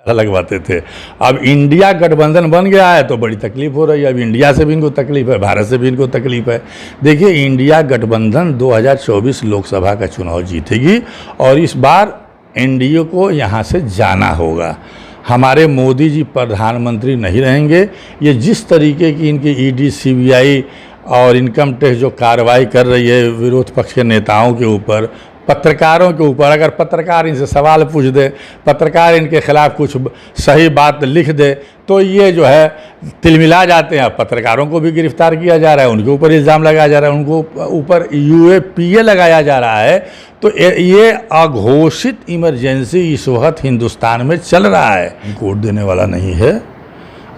लगवाते थे। अब इंडिया गठबंधन बन गया है तो बड़ी तकलीफ हो रही है। अब इंडिया से भी इनको तकलीफ है, भारत से भी इनको तकलीफ है। देखिए, इंडिया गठबंधन 2024 लोकसभा का चुनाव जीतेगी और इस बार एनडीए को यहाँ से जाना होगा। हमारे मोदी जी प्रधानमंत्री नहीं रहेंगे। ये जिस तरीके की इनकी ईडी, सीबीआई और इनकम टैक्स जो कार्रवाई कर रही है विरोध पक्ष के नेताओं के ऊपर, पत्रकारों के ऊपर, अगर पत्रकार इनसे सवाल पूछ दे, पत्रकार इनके खिलाफ कुछ सही बात लिख दे तो ये जो है तिलमिला जाते हैं। पत्रकारों को भी गिरफ्तार किया जा रहा है, उनके ऊपर इल्ज़ाम लगाया जा रहा है, उनको ऊपर यूएपीए लगाया जा रहा है। तो ये अघोषित इमरजेंसी इस वक्त हिंदुस्तान में चल रहा है। वोट देने वाला नहीं है।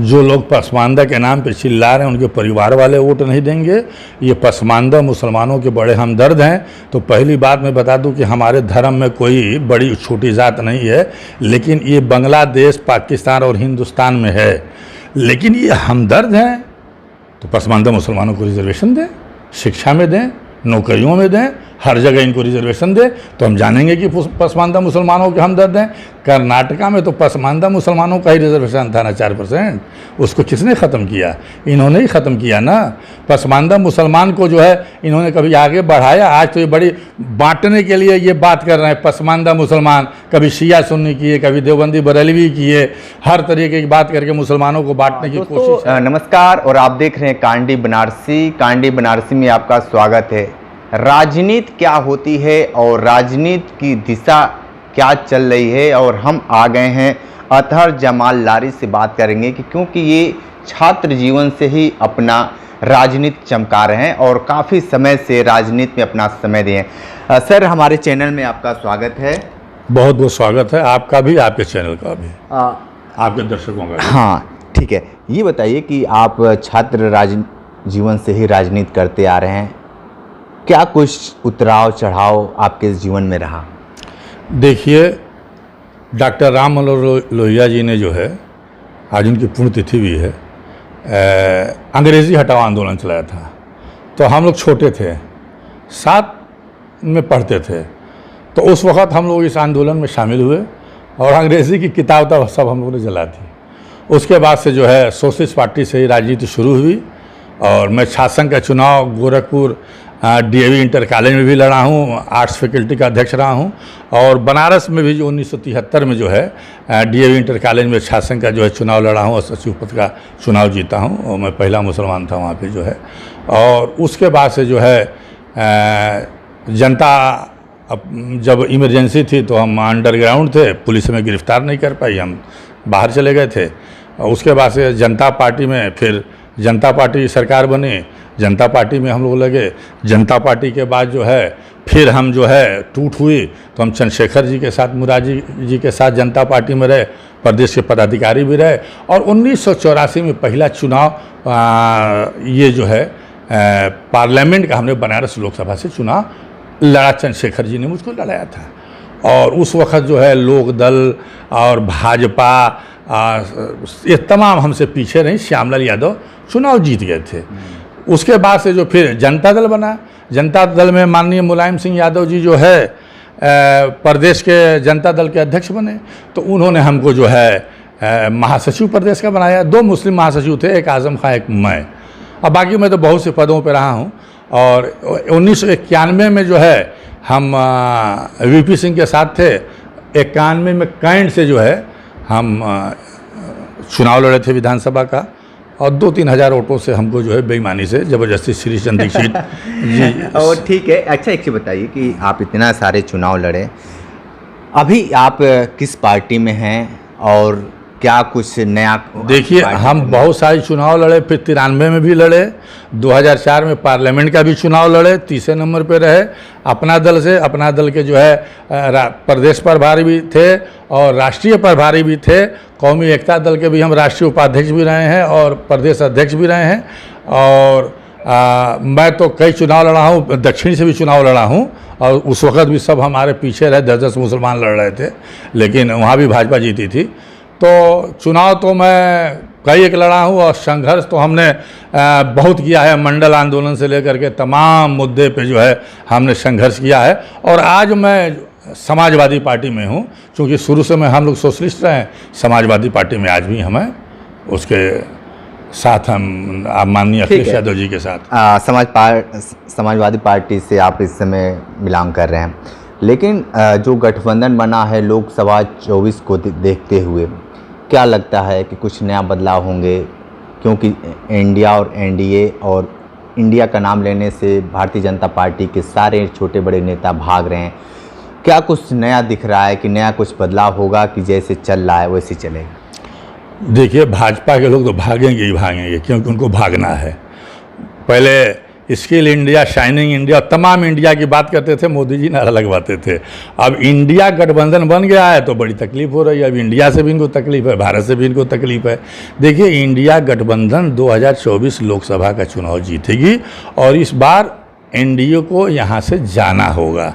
जो लोग पसमानदा के नाम पे चिल्ला रहे हैं उनके परिवार वाले वोट नहीं देंगे। ये पसमानदा मुसलमानों के बड़े हमदर्द हैं। तो पहली बात मैं बता दूं कि हमारे धर्म में कोई बड़ी छोटी जात नहीं है, लेकिन ये बांग्लादेश, पाकिस्तान और हिंदुस्तान में है। लेकिन ये हमदर्द हैं तो पसमानदा मुसलमानों को रिजर्वेशन दें, शिक्षा में दें, नौकरियों में दें, हर जगह इनको रिजर्वेशन दे तो हम जानेंगे कि पसमानदा मुसलमानों के हमदर्द हैं। कर्नाटका में तो पसमानदा मुसलमानों का ही रिजर्वेशन था ना 4%, उसको किसने ख़त्म किया? इन्होंने ही ख़त्म किया ना। पसमानदा मुसलमान को जो है इन्होंने कभी आगे बढ़ाया? आज तो ये बड़ी बांटने के लिए ये बात कर रहे हैं। पसमानदा मुसलमान कभी शिया सुन्नी किए, कभी देवबंदी बरेलवी किए, हर तरीके की बात करके मुसलमानों को बांटने की कोशिश। नमस्कार, और आप देख रहे हैं कांडी बनारसी। कांडी बनारसी में आपका स्वागत है। राजनीति क्या होती है और राजनीति की दिशा क्या चल रही है, और हम आ गए हैं अतहर जमाल लारी से बात करेंगे कि क्योंकि ये छात्र जीवन से ही अपना राजनीति चमका रहे हैं और काफ़ी समय से राजनीति में अपना समय दिए हैं। सर, हमारे चैनल में आपका स्वागत है। बहुत बहुत स्वागत है आपका भी, आपके चैनल का भी, आपके दर्शकों का भी। हाँ, ठीक है। ये बताइए कि आप छात्र जीवन से ही राजनीति करते आ रहे हैं, क्या कुछ उतराव चढ़ाव आपके जीवन में रहा? देखिए, डॉक्टर राम मनोहर लोहिया जी ने जो है, आज उनकी पुण्यतिथि भी है, अंग्रेज़ी हटाओ आंदोलन चलाया था। तो हम लोग छोटे थे, 7 में पढ़ते थे, तो उस वक़्त हम लोग इस आंदोलन में शामिल हुए और अंग्रेज़ी की किताब तब सब हम लोगों ने जला थी। उसके बाद से जो है सोशलिस्ट पार्टी से ही राजनीति शुरू हुई और मैं छात्र संघ का चुनाव गोरखपुर डीएवी इंटर कॉलेज में भी लड़ा हूँ, आर्ट्स फैकल्टी का अध्यक्ष रहा हूँ, और बनारस में भी जो 1973 में जो है डीएवी इंटर कॉलेज में छात्र संघ का जो है चुनाव लड़ा हूँ और सचिव पद का चुनाव जीता हूँ, और मैं पहला मुसलमान था वहाँ पे जो है। और उसके बाद से जो है जनता, जब इमरजेंसी थी तो हम अंडरग्राउंड थे, पुलिस हमें गिरफ्तार नहीं कर पाई, हम बाहर चले गए थे। उसके बाद से जनता पार्टी में, फिर जनता पार्टी सरकार बनी, जनता पार्टी में हम लोग लगे। जनता पार्टी के बाद जो है फिर हम जो है टूट हुई तो हम चंद्रशेखर जी के साथ, मुरारी जी के साथ जनता पार्टी में रहे, प्रदेश के पदाधिकारी भी रहे। और 1984 में पहला चुनाव ये जो है पार्लियामेंट का हमने बनारस लोकसभा से चुनाव लड़ा, चंद्रशेखर जी ने मुझको लड़ाया था। और उस वक्त जो है लोक दल और भाजपा ये तमाम हमसे पीछे रही, श्यामलाल यादव चुनाव जीत गए थे। उसके बाद से जो फिर जनता दल बना, जनता दल में माननीय मुलायम सिंह यादव जी जो है प्रदेश के जनता दल के अध्यक्ष बने, तो उन्होंने हमको जो है महासचिव प्रदेश का बनाया। 2 मुस्लिम महासचिव थे, एक आजम खां, एक मैं, और बाकी मैं तो बहुत से पदों पर रहा हूँ। और 1991 में जो है हम वीपी सिंह के साथ थे। 91 में कैंट से जो है हम चुनाव लड़े थे विधानसभा का, और 2-3 हज़ार वोटों से हमको जो है बेईमानी से ज़बरदस्ती श्री चंद दीक्षित जी। और ठीक है, अच्छा एक चीज़ बताइए कि आप इतना सारे चुनाव लड़े, अभी आप किस पार्टी में हैं और क्या कुछ नया? देखिए, हम बहुत सारे चुनाव लड़े, फिर 93 में भी लड़े, 2004 में पार्लियामेंट का भी चुनाव लड़े, तीसरे नंबर पे रहे। अपना दल से, अपना दल के जो है प्रदेश प्रभारी भी थे और राष्ट्रीय प्रभारी भी थे। कौमी एकता दल के भी हम राष्ट्रीय उपाध्यक्ष भी रहे हैं और प्रदेश अध्यक्ष भी रहे हैं। और मैं तो कई चुनाव लड़ा हूँ, दक्षिण से भी चुनाव लड़ा हूँ, और उस वक़्त भी सब हमारे पीछे रहे, 10-10 मुसलमान लड़ रहे थे, लेकिन वहाँ भी भाजपा जीती थी। तो चुनाव तो मैं कई एक लड़ा हूँ और संघर्ष तो हमने बहुत किया है। मंडल आंदोलन से लेकर के तमाम मुद्दे पे जो है हमने संघर्ष किया है। और आज मैं समाजवादी पार्टी में हूँ, क्योंकि शुरू से हम लोग सोशलिस्ट रहे हैं। समाजवादी पार्टी में आज भी हम हैं, उसके साथ हम माननीय अखिलेश यादव जी के साथ। समाजवादी पार्टी से आप इस समय बिलोंग कर रहे हैं, लेकिन जो गठबंधन बना है लोकसभा 24 को देखते हुए क्या लगता है कि कुछ नया बदलाव होंगे? क्योंकि इंडिया और एनडीए और इंडिया का नाम लेने से भारतीय जनता पार्टी के सारे छोटे बड़े नेता भाग रहे हैं। क्या कुछ नया दिख रहा है कि नया कुछ बदलाव होगा कि जैसे चल रहा है वैसे चलेगा? देखिए, भाजपा के लोग तो भागेंगे ही भागेंगे, क्योंकि उनको भागना है। पहले स्किल इंडिया, शाइनिंग इंडिया, तमाम इंडिया की बात करते थे, मोदी जी नारा लगवाते थे। अब इंडिया गठबंधन बन गया है तो बड़ी तकलीफ हो रही है। अब इंडिया से भी इनको तकलीफ है, भारत से भी इनको तकलीफ है। देखिए, इंडिया गठबंधन 2024 लोकसभा का चुनाव जीतेगी और इस बार एनडीए को यहाँ से जाना होगा।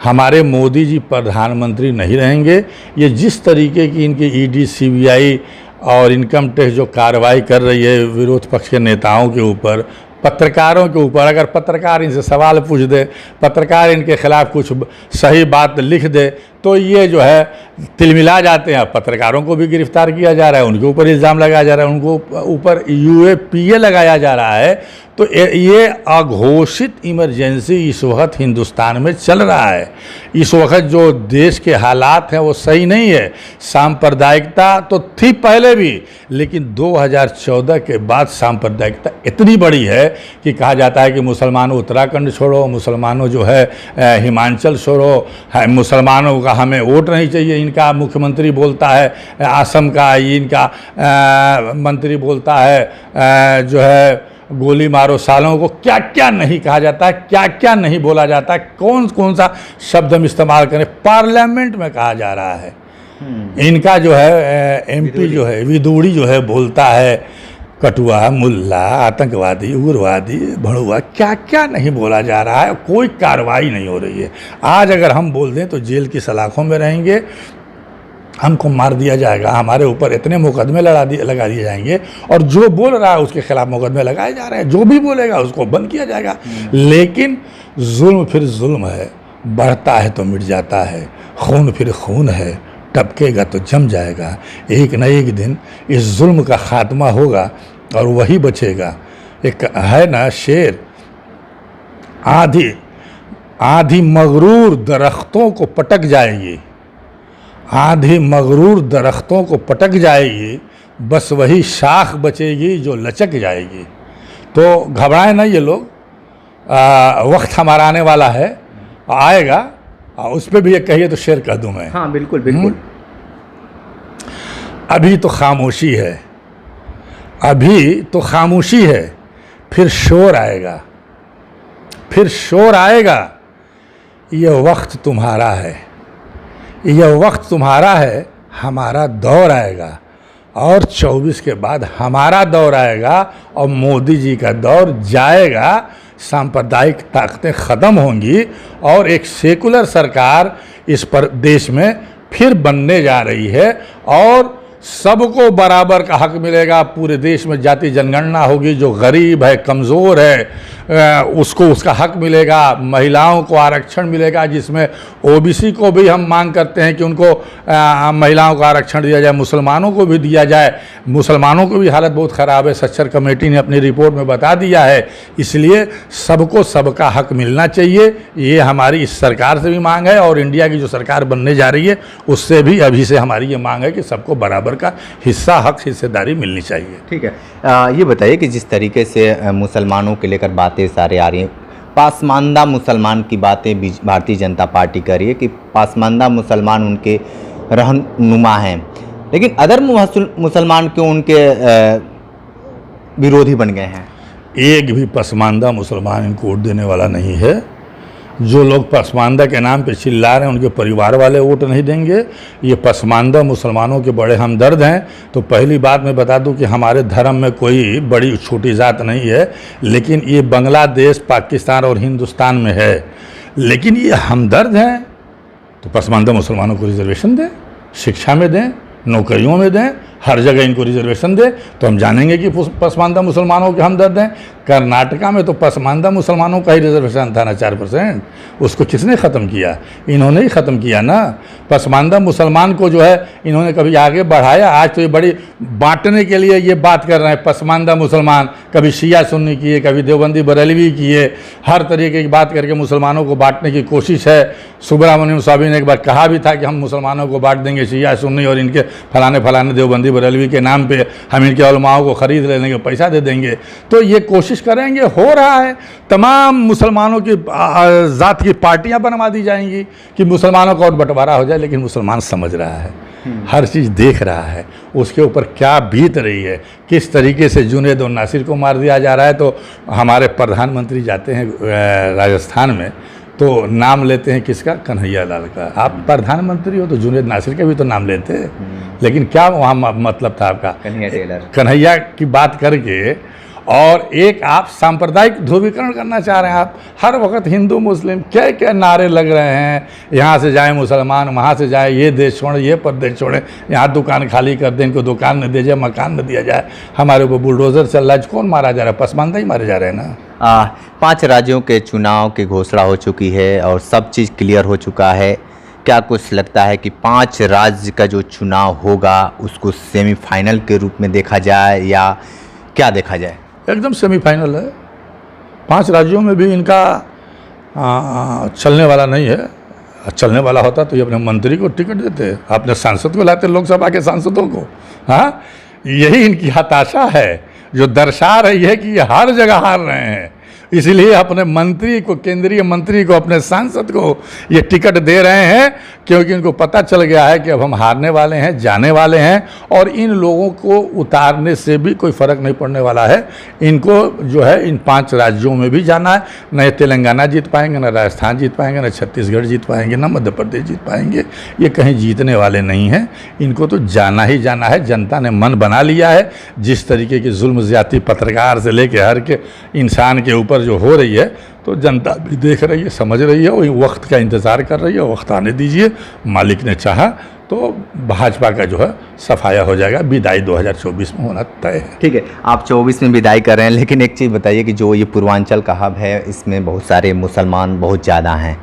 हमारे मोदी जी प्रधानमंत्री नहीं रहेंगे। ये जिस तरीके की इनकी ईडी, सीबीआई और इनकम टैक्स जो कार्रवाई कर रही है विरोध पक्ष के नेताओं के ऊपर, पत्रकारों के ऊपर, अगर पत्रकार इनसे सवाल पूछ दे, पत्रकार इनके खिलाफ कुछ सही बात लिख दे तो ये जो है तिलमिला जाते हैं। पत्रकारों को भी गिरफ्तार किया जा रहा है, उनके ऊपर इल्ज़ाम लगाया जा रहा है, उनको ऊपर यूएपीए लगाया जा रहा है। तो ये अघोषित इमरजेंसी इस वक्त हिंदुस्तान में चल रहा है। इस वक्त जो देश के हालात हैं वो सही नहीं है। सांप्रदायिकता तो थी पहले भी, लेकिन 2014 के बाद सांप्रदायिकता इतनी बड़ी है कि कहा जाता है कि मुसलमानों उत्तराखंड छोड़ो, मुसलमानों जो है हिमाचल छोड़ो, मुसलमानों का हमें वोट नहीं चाहिए। इनका मुख्यमंत्री बोलता है, असम का इनका मंत्री बोलता है जो है गोली मारो सालों को। क्या क्या नहीं कहा जाता है, क्या क्या नहीं बोला जाता है, कौन कौन सा शब्द हम इस्तेमाल करें, पार्लियामेंट में कहा जा रहा है। इनका जो है एमपी जो है विदुड़ी जो है बोलता है कटुआ, मुल्ला, आतंकवादी, उग्रवादी, भड़ुआ, क्या क्या नहीं बोला जा रहा है। कोई कार्रवाई नहीं हो रही है। आज अगर हम बोल दें तो जेल की सलाखों में रहेंगे, हमको मार दिया जाएगा, हमारे ऊपर इतने मुकदमे लगा दिए जाएंगे और जो बोल रहा है उसके खिलाफ मुकदमे लगाए जा रहे हैं। जो भी बोलेगा उसको बंद किया जाएगा। लेकिन जुल्म फिर जुल्म है, बढ़ता है तो मिट जाता है। खून फिर खून है, टपकेगा तो जम जाएगा। एक न एक दिन इस जुल्म का खात्मा होगा और वही बचेगा। एक है ना शेर, आधी आधी मगरूर दरख्तों को पटक जाएगी, आधी मगरूर दरख्तों को पटक जाएगी, बस वही शाख बचेगी जो लचक जाएगी। तो घबराएं ना ये लोग, वक्त हमारा आने वाला है, आएगा। उस पर भी ये कहिए तो शेर कह दूं मैं। हाँ बिल्कुल बिल्कुल। अभी तो खामोशी है, अभी तो खामोशी है, फिर शोर आएगा, फिर शोर आएगा। ये वक्त तुम्हारा है, यह वक्त तुम्हारा है, हमारा दौर आएगा और 24 के बाद हमारा दौर आएगा और मोदी जी का दौर जाएगा। सांप्रदायिक ताकतें ख़त्म होंगी और एक सेकुलर सरकार इस पर देश में फिर बनने जा रही है और सबको बराबर का हक मिलेगा। पूरे देश में जाति जनगणना होगी, जो गरीब है, कमज़ोर है, उसको उसका हक मिलेगा। महिलाओं को आरक्षण मिलेगा, जिसमें ओबीसी को भी हम मांग करते हैं कि उनको महिलाओं को आरक्षण दिया जाए, मुसलमानों को भी दिया जाए। मुसलमानों की भी हालत बहुत ख़राब है, सच्चर कमेटी ने अपनी रिपोर्ट में बता दिया है। इसलिए सबको सबका हक मिलना चाहिए। ये हमारी इस सरकार से भी मांग है और इंडिया की जो सरकार बनने जा रही है उससे भी अभी से हमारी ये मांग है कि सबको बराबर का हिस्सा, हक, हिस्सेदारी मिलनी चाहिए। ठीक है, ये बताइए कि जिस तरीके से मुसलमानों के लेकर बातें सारे आ रही हैं, पासमानदा मुसलमान की बातें भारतीय जनता पार्टी कर रही है कि पासमानदा मुसलमान उनके रहनुमा हैं, लेकिन अदर मुसलमान क्यों उनके विरोधी बन गए हैं? एक भी पसमानदा मुसलमान इनको वोट देने वाला नहीं है। जो लोग पसमानदा के नाम पे चिल्ला रहे हैं उनके परिवार वाले वोट नहीं देंगे। ये पसमानदा मुसलमानों के बड़े हमदर्द हैं। तो पहली बात मैं बता दूं कि हमारे धर्म में कोई बड़ी छोटी जात नहीं है, लेकिन ये बांग्लादेश, पाकिस्तान और हिंदुस्तान में है। लेकिन ये हमदर्द हैं तो पसमानदा मुसलमानों को रिजर्वेशन दें, शिक्षा में दें, नौकरियों में दें, हर जगह इनको रिजर्वेशन दे तो हम जानेंगे कि पसमानदा मुसलमानों के हमदर्द हैं। कर्नाटका में तो पसमानदा मुसलमानों का ही रिजर्वेशन था ना 4%, उसको किसने ख़त्म किया? इन्होंने ही ख़त्म किया ना। पसमानदा मुसलमान को जो है इन्होंने कभी आगे बढ़ाया? आज तो ये बड़ी बांटने के लिए ये बात कर रहे हैं पसमानदा मुसलमान, कभी शिया सुन्नी किए, कभी देवबंदी बरेलवी किए, हर तरीके की बात करके मुसलमानों को बांटने की कोशिश है। सुब्रमण्यम स्वामी ने एक बार कहा भी था कि हम मुसलमानों को बांट देंगे शिया सुन्नी और इनके फलाने फलाने देवबंदी बरेलवी के नाम पे हम इनके उलमाओं को ख़रीद लेने के पैसा दे देंगे। तो ये कोशिश करेंगे, हो रहा है। तमाम मुसलमानों की ज़ात की पार्टियां बनवा दी जाएंगी कि मुसलमानों का और बंटवारा हो जाए। लेकिन मुसलमान समझ रहा है, हर चीज़ देख रहा है, उसके ऊपर क्या बीत रही है, किस तरीके से जुनैद और नासिर को मार दिया जा रहा है। तो हमारे प्रधानमंत्री जाते हैं राजस्थान में तो नाम लेते हैं किसका? कन्हैया लाल का। आप प्रधानमंत्री हो तो जुनैद नासिर का भी तो नाम लेते, लेकिन क्या वहाँ मतलब था आपका? कन्हैया की बात करके, और एक आप सांप्रदायिक ध्रुवीकरण करना चाह रहे हैं। आप हर वक्त हिंदू मुस्लिम क्या क्या नारे लग रहे हैं, यहाँ से जाए मुसलमान, वहाँ से जाए, ये देश छोड़े, ये प्रदेश छोड़े, यहाँ दुकान खाली कर दें, इनको दुकान न दिया जाए, मकान न दिया जाए, हमारे ऊपर बुलडोज़र चल रहा है। कौन मारा जा रहा है? पसमानदा ही मारे जा रहे हैं ना। 5 राज्यों के चुनाव की घोषणा हो चुकी है और सब चीज़ क्लियर हो चुका है। क्या कुछ लगता है कि 5 राज्य का जो चुनाव होगा उसको सेमीफाइनल के रूप में देखा जाए या क्या देखा जाए? एकदम सेमीफाइनल है। 5 राज्यों में भी इनका चलने वाला नहीं है। चलने वाला होता तो ये अपने मंत्री को टिकट देते, अपने सांसद को लाते, लोकसभा के सांसदों को। हाँ, यही इनकी हताशा है जो दर्शा रही है कि ये हर जगह हार रहे हैं। इसलिए अपने मंत्री को, केंद्रीय मंत्री को, अपने सांसद को ये टिकट दे रहे हैं क्योंकि इनको पता चल गया है कि अब हम हारने वाले हैं, जाने वाले हैं, और इन लोगों को उतारने से भी कोई फ़र्क नहीं पड़ने वाला है। इनको जो है इन 5 राज्यों में भी जाना है। न ये तेलंगाना जीत पाएंगे, न राजस्थान जीत पाएंगे, न छत्तीसगढ़ जीत पाएंगे, न मध्य प्रदेश जीत पाएंगे। ये कहीं जीतने वाले नहीं हैं। इनको तो जाना ही जाना है। जनता ने मन बना लिया है। जिस तरीके की जुल्म ज़्यादती पत्रकार से लेके हर के इंसान के ऊपर जो हो रही है, तो जनता भी देख रही है, समझ रही है, वही वक्त का इंतज़ार कर रही है। वक्त आने दीजिए, मालिक ने चाहा तो भाजपा का जो है सफाया हो जाएगा। विदाई 2024 में होना तय है। ठीक है, आप 24 में विदाई कर रहे हैं, लेकिन एक चीज़ बताइए कि जो ये पूर्वांचल का हब है, इसमें बहुत सारे मुसलमान बहुत ज़्यादा हैं।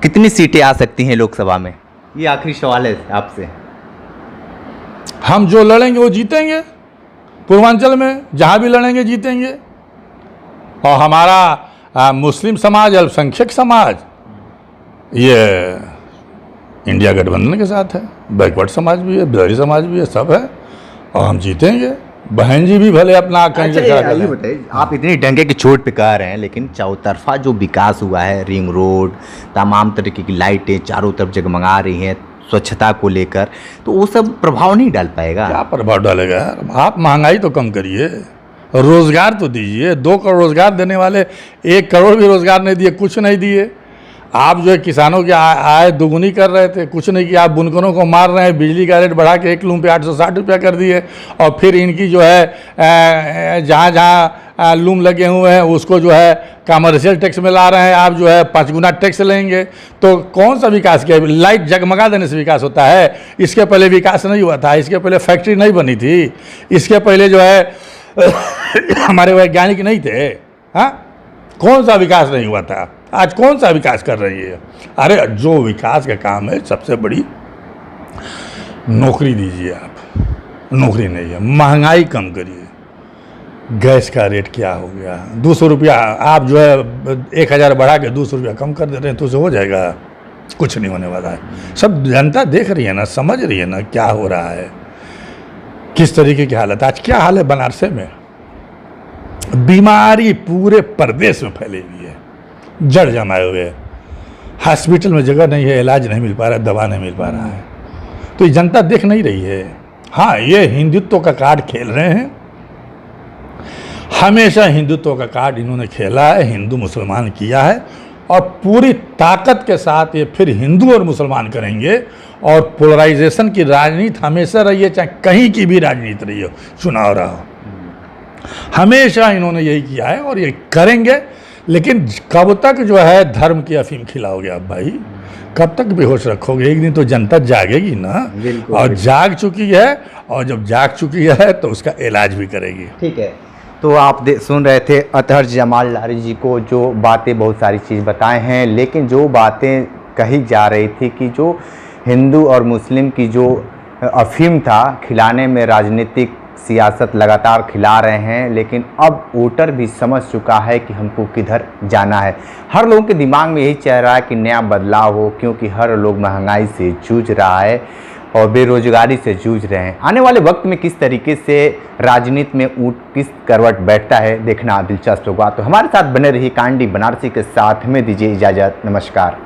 कितनी सीटें आ सकती हैं लोकसभा में? ये आखिरी सवाल है आपसे। हम जो लड़ेंगे वो जीतेंगे। पूर्वांचल में जहाँ भी लड़ेंगे जीतेंगे। और हमारा मुस्लिम समाज, अल्पसंख्यक समाज, ये इंडिया गठबंधन के साथ है। बैकवर्ड समाज भी है, बिहारी समाज भी है, सब है, और हम जीतेंगे। बहन जी भी भले अपना बताइए, आप इतनी डंके की चोट पे कह रहे हैं, लेकिन चौतरफा जो विकास हुआ है, रिंग रोड, तमाम तरीके की लाइटें चारों तरफ जगमगा रही हैं, स्वच्छता को लेकर, तो वो सब प्रभाव नहीं डाल पाएगा? क्या प्रभाव डालेगा यार? आप महंगाई तो कम करिए, रोज़गार तो दीजिए। 2 करोड़ रोज़गार देने वाले 1 करोड़ भी रोज़गार नहीं दिए, कुछ नहीं दिए। आप जो है किसानों की आय दोगुनी कर रहे थे, कुछ नहीं किया। आप बुनकरों को मार रहे हैं, बिजली का रेट बढ़ा के 1 लूम पे 860 रुपया कर दिए, और फिर इनकी जो है जहाँ जहाँ लूम लगे हुए हैं उसको जो है कमर्शियल टैक्स में ला रहे हैं। आप जो है 5 गुना टैक्स लेंगे, तो कौन सा विकास किया? लाइट जगमगा देने से विकास होता है? इसके पहले विकास नहीं हुआ था, इसके पहले फैक्ट्री नहीं बनी थी, इसके पहले जो है हमारे वैज्ञानिक नहीं थे। हाँ, कौन सा विकास नहीं हुआ था? आज कौन सा विकास कर रही है? अरे जो विकास का काम है, सबसे बड़ी नौकरी दीजिए। आप नौकरी नहीं है, महंगाई कम करिए। गैस का रेट क्या हो गया? 200 रुपया आप जो है 1000 बढ़ा के 200 रुपया कम कर दे रहे हैं, तो उसे हो जाएगा? कुछ नहीं होने वाला है। सब जनता देख रही है ना, समझ रही है ना क्या हो रहा है, किस तरीके की हालत। आज क्या हाल है बनारस में? बीमारी पूरे प्रदेश में फैली हुई है, जड़ जमाए हुए। हॉस्पिटल में जगह नहीं है, इलाज नहीं मिल पा रहा है, दवा नहीं मिल पा रहा है। तो ये जनता देख नहीं रही है। हाँ, ये हिंदुत्व का कार्ड खेल रहे हैं। हमेशा हिंदुत्व का कार्ड इन्होंने खेला है, हिंदू मुसलमान किया है, और पूरी ताकत के साथ ये फिर हिंदू और मुसलमान करेंगे। और पोलराइजेशन की राजनीति हमेशा रही है, चाहे कहीं की भी राजनीति रही हो, चुनाव रहा हो, हमेशा इन्होंने यही किया है और ये करेंगे। लेकिन कब तक जो है धर्म की अफीम खिलाओगे आप भाई? कब तक बेहोश रखोगे? एक दिन तो जनता जागेगी ना, बिल्कुल, और बिल्कुल। जाग चुकी है, और जब जाग चुकी है तो उसका इलाज भी करेगी। ठीक है। तो आप सुन रहे थे अतहर जमाल लारी जी को, जो बातें बहुत सारी चीज़ बताए हैं, लेकिन जो बातें कही जा रही थी कि जो हिंदू और मुस्लिम की जो अफीम था खिलाने में, राजनीतिक सियासत लगातार खिला रहे हैं, लेकिन अब वोटर भी समझ चुका है कि हमको किधर जाना है। हर लोगों के दिमाग में यही चल रहा है कि नया बदलाव हो, क्योंकि हर लोग महंगाई से जूझ रहा है और बेरोजगारी से जूझ रहे हैं। आने वाले वक्त में किस तरीके से राजनीति में ऊँट किस करवट बैठता है, देखना दिलचस्प होगा। तो हमारे साथ बने रही कांडी बनारसी के साथ, हमें दीजिए इजाज़त। नमस्कार।